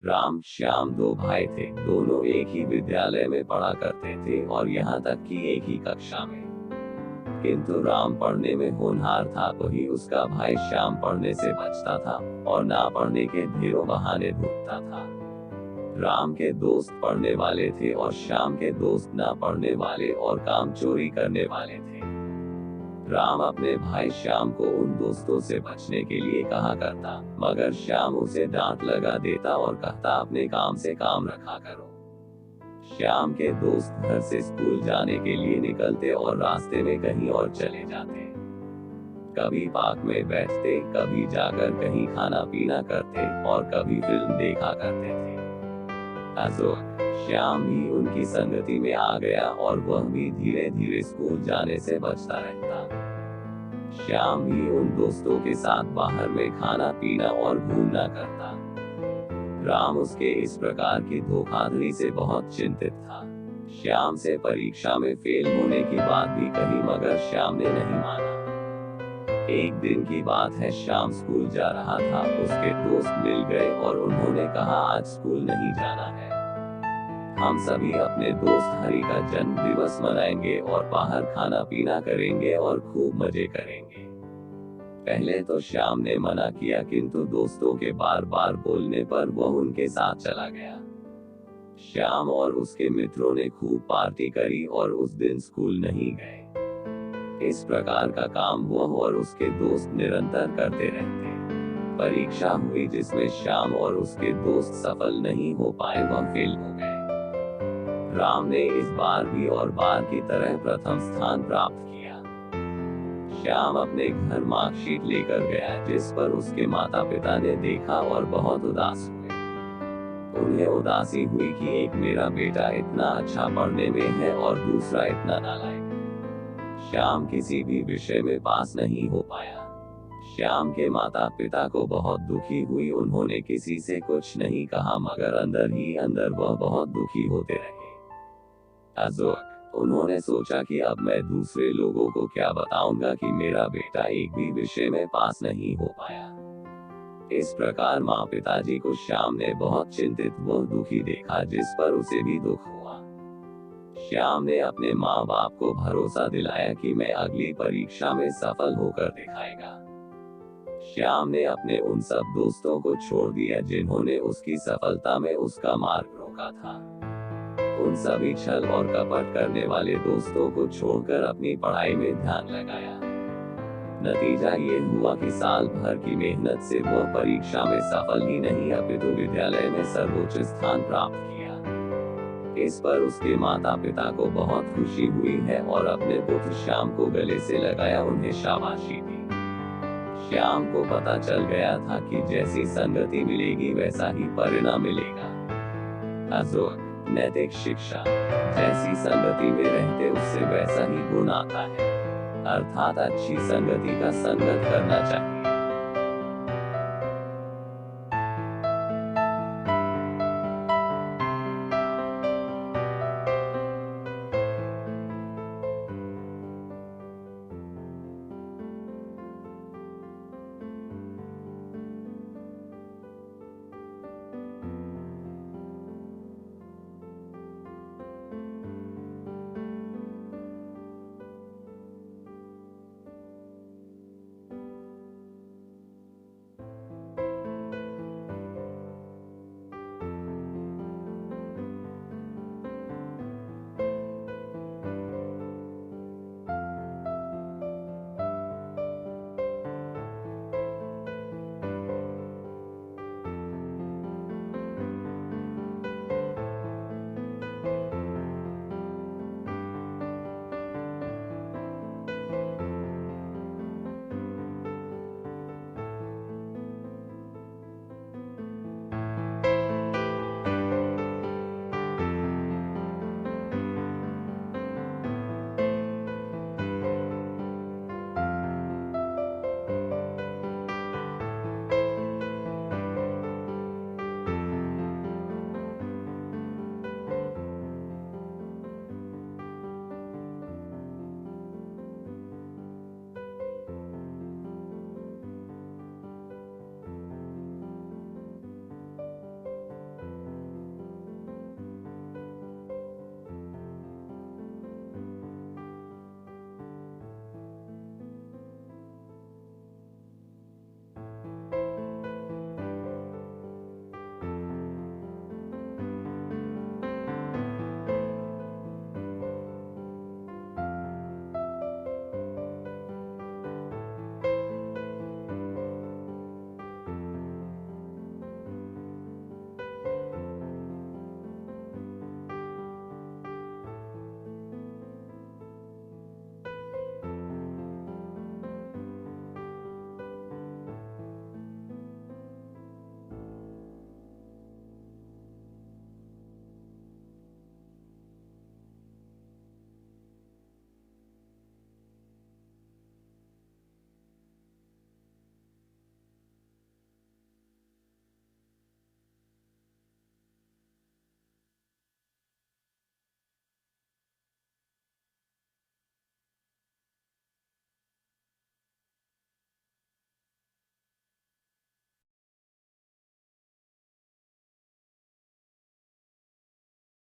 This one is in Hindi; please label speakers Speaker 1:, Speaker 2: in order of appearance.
Speaker 1: राम श्याम दो भाई थे। दोनों एक ही विद्यालय में पढ़ा करते थे और यहाँ तक कि एक ही कक्षा में। किंतु राम पढ़ने में होनहार था, वही उसका भाई श्याम पढ़ने से बचता था और ना पढ़ने के ढेरों बहाने ढूंढता था। राम के दोस्त पढ़ने वाले थे और श्याम के दोस्त ना पढ़ने वाले और काम चोरी करने वाले थे। राम अपने भाई श्याम को उन दोस्तों से बचने के लिए कहा करता, मगर श्याम उसे डांट लगा देता और कहता, अपने काम से काम रखा करो। श्याम के दोस्त घर से स्कूल जाने के लिए निकलते और रास्ते में कहीं और चले जाते। कभी पार्क में बैठते, कभी जाकर कहीं खाना पीना करते और कभी फिल्म देखा करते थे। श्याम भी उनकी संगति में आ गया और वह भी धीरे धीरे स्कूल जाने से बचता रहता। श्याम भी उन दोस्तों के साथ बाहर में खाना पीना और घूमना करता। राम उसके इस प्रकार की धोखाधड़ी से बहुत चिंतित था। श्याम से परीक्षा में फेल होने की बात भी कही, मगर श्याम ने नहीं माना। एक दिन की बात है, श्याम स्कूल जा रहा था। उसके दोस्त मिल गए और उन्होंने कहा, आज स्कूल नहीं जाना है, हम सभी अपने दोस्त हरि का जन्म दिवस मनाएंगे और बाहर खाना पीना करेंगे और खूब मजे करेंगे। पहले तो श्याम ने मना किया, किंतु दोस्तों के बार बार बोलने पर वह उनके साथ चला गया। श्याम और उसके मित्रों ने खूब पार्टी करी और उस दिन स्कूल नहीं गए। इस प्रकार का काम वह और उसके दोस्त निरंतर करते रहते। परीक्षा हुई जिसमें श्याम और उसके दोस्त सफल नहीं हो पाए, वह फेल हो गए। राम ने इस बार भी और बार की तरह प्रथम स्थान प्राप्त किया। श्याम अपने घर मार्कशीट लेकर गया, जिस पर उसके माता पिता ने देखा और बहुत उदास हुए। उन्हें उदासी हुई कि एक मेरा बेटा इतना अच्छा पढ़ने में है और दूसरा इतना नालायक। श्याम किसी भी विषय में पास नहीं हो पाया। श्याम के माता पिता को बहुत दुखी हुई। उन्होंने किसी से कुछ नहीं कहा, मगर अंदर ही अंदर वह बहुत दुखी होते रहे। उन्होंने सोचा कि अब मैं दूसरे लोगों को क्या बताऊंगा कि मेरा बेटा एक भी विषय में पास नहीं हो पाया। इस प्रकार माँ पिताजी को श्याम ने बहुत चिंतित व दुखी देखा, जिस पर उसे भी दुख हुआ। श्याम ने अपने माँ बाप को भरोसा दिलाया कि मैं अगली परीक्षा में सफल होकर दिखाएगा। श्याम ने अपने उन सब दोस्तों को छोड़ दिया जिन्होंने उसकी सफलता में उसका मार्ग रोका था। उन सभी छल और कपट करने वाले दोस्तों को छोड़कर अपनी पढ़ाई में ध्यान लगाया। नतीजा ये हुआ कि साल भर की मेहनत से वह परीक्षा में सफल ही नहीं, अपितु विद्यालय में सर्वोच्च स्थान प्राप्त किया। इस पर उसके माता पिता को बहुत खुशी हुई है और अपने पुत्र श्याम को गले से लगाया, उन्हें शाबाशी दी। श्याम को पता चल गया था कि जैसी संगति मिलेगी वैसा ही परिणाम मिलेगा। नैतिक शिक्षा, जैसी संगति में रहते उससे वैसा ही गुण आता है, अर्थात अच्छी संगति का संगत करना चाहिए।